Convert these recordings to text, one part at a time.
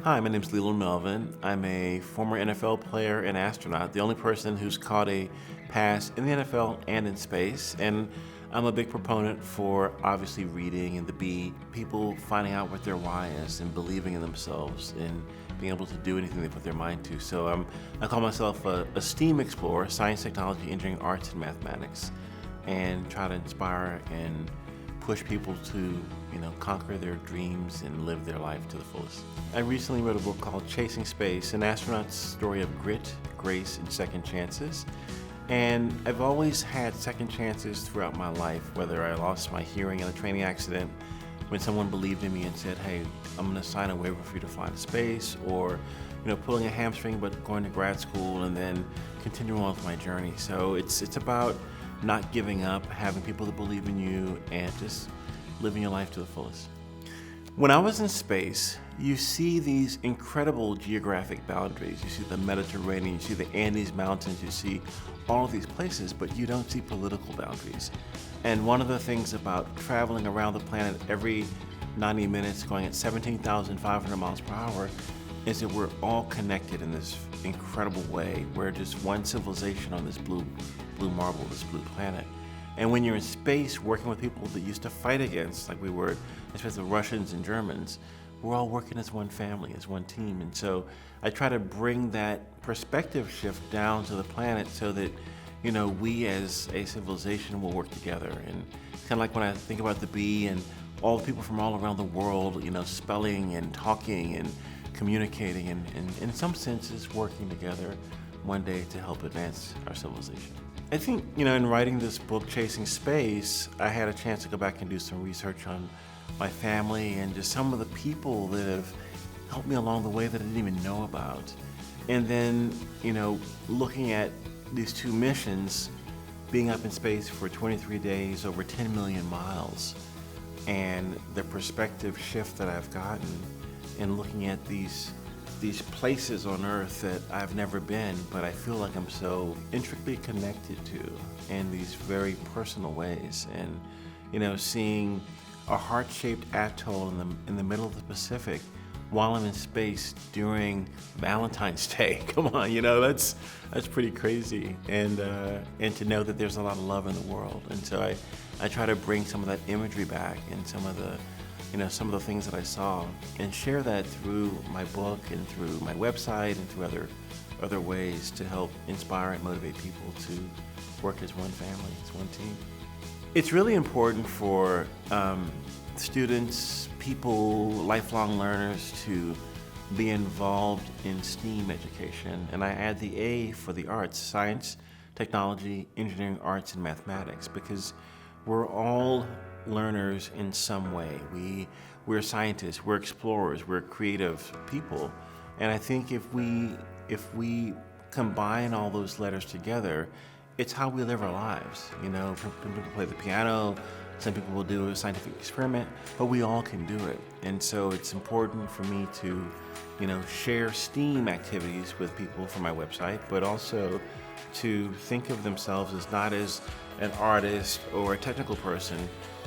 Hi, my name is Leland Melvin. I'm a former NFL player and astronaut, the only person who's caught a pass in the NFL and in space. And I'm a big proponent for obviously reading and the B, people finding out what their why is and believing in themselves and being able to do anything they put their mind to. So I call myself a STEAM explorer, science, technology, engineering, arts, and mathematics, and try to inspire and push people to, conquer their dreams and live their life to the fullest. I recently wrote a book called Chasing Space, an astronaut's story of grit, grace, and second chances. And I've always had second chances throughout my life, whether I lost my hearing in a training accident, when someone believed in me and said, hey, I'm gonna sign a waiver for you to fly to space, or pulling a hamstring but going to grad school and then continuing on with my journey. So it's about not giving up, having people that believe in you, and just living your life to the fullest. When I was in space, you see these incredible geographic boundaries. You see the Mediterranean, you see the Andes Mountains, you see all of these places, but you don't see political boundaries. And one of the things about traveling around the planet every 90 minutes, going at 17,500 miles per hour, is that we're all connected in this incredible way. We're just one civilization on this blue marble, this blue planet. And when you're in space working with people that used to fight against, like we were, especially the Russians and Germans, we're all working as one family, as one team. And so I try to bring that perspective shift down to the planet so that, we as a civilization will work together. And kind of like when I think about the bee and all the people from all around the world, spelling and talking and communicating and in some senses working together one day to help advance our civilization. I think, in writing this book, Chasing Space, I had a chance to go back and do some research on my family and just some of the people that have helped me along the way that I didn't even know about. And then, looking at these two missions, being up in space for 23 days, over 10 million miles, and the perspective shift that I've gotten in looking at these places on Earth that I've never been, but I feel like I'm so intricately connected to in these very personal ways. And, seeing a heart-shaped atoll in the middle of the Pacific while I'm in space during Valentine's Day. Come on, that's pretty crazy. And to know that there's a lot of love in the world. And so I try to bring some of that imagery back and some of the things that I saw and share that through my book and through my website and through other ways to help inspire and motivate people to work as one family, as one team. It's really important for students, people, lifelong learners to be involved in STEAM education. And I add the A for the arts, science, technology, engineering, arts, and mathematics, because we're all learners in some way. We're scientists, we're explorers, we're creative people. And I think if we combine all those letters together, it's how we live our lives. Some people play the piano, some people will do a scientific experiment, but we all can do it. And so it's important for me to, share STEAM activities with people from my website, but also to think of themselves as not as an artist or a technical person,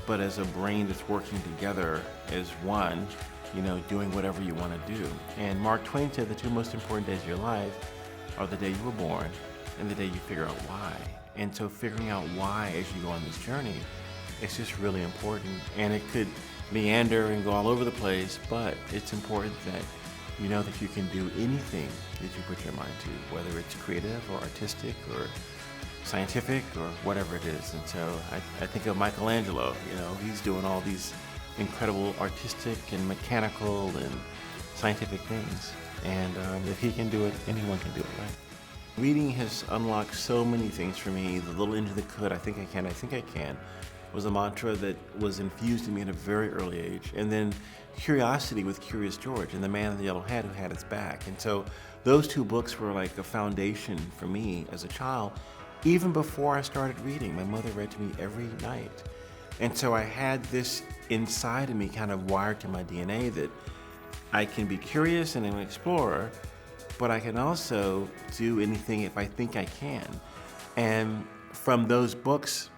but as a brain that's working together as one, doing whatever you want to do. And Mark Twain said the two most important days of your life are the day you were born and the day you figure out why. And so figuring out why as you go on this journey, it's just really important. And it could meander and go all over the place, but it's important that you know that you can do anything that you put your mind to, whether it's creative or artistic or scientific or whatever it is. And so I think of Michelangelo, he's doing all these incredible artistic and mechanical and scientific things. And if he can do it, anyone can do it, right? Reading has unlocked so many things for me. The little engine that could, I think I can, was a mantra that was infused in me at a very early age. And then curiosity with Curious George and The Man in the Yellow Hat Who Had Its Back. And so those two books were like a foundation for me as a child. Even before I started reading, my mother read to me every night. And so I had this inside of me kind of wired to my DNA that I can be curious and an explorer, but I can also do anything if I think I can. And from those books,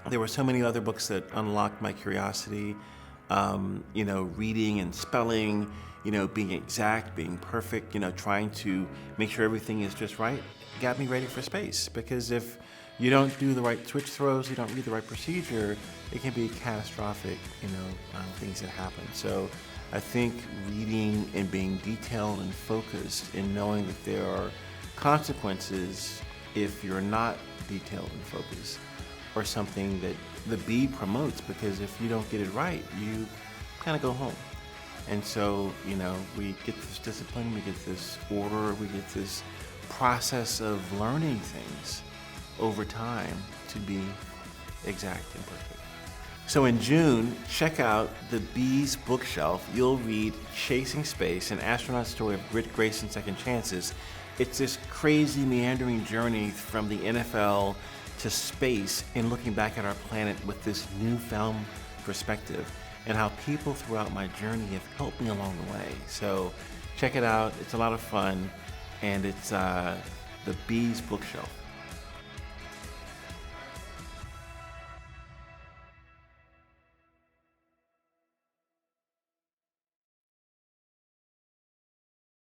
there were so many other books that unlocked my curiosity. reading and spelling, being exact, being perfect, trying to make sure everything is just right, got me ready for space. Because if you don't do the right switch throws, you don't read the right procedure, it can be catastrophic, things that happen. So I think reading and being detailed and focused and knowing that there are consequences if you're not detailed and focused, or something that the B promotes, because if you don't get it right, you kind of go home. And so, we get this discipline, we get this order, we get this process of learning things over time to be exact and perfect. So in June, check out the B's bookshelf. You'll read Chasing Space, an astronaut's story of grit, grace, and second chances. It's this crazy meandering journey from the NFL to space and looking back at our planet with this newfound perspective, and how people throughout my journey have helped me along the way. So check it out. It's a lot of fun, and it's the B's bookshelf.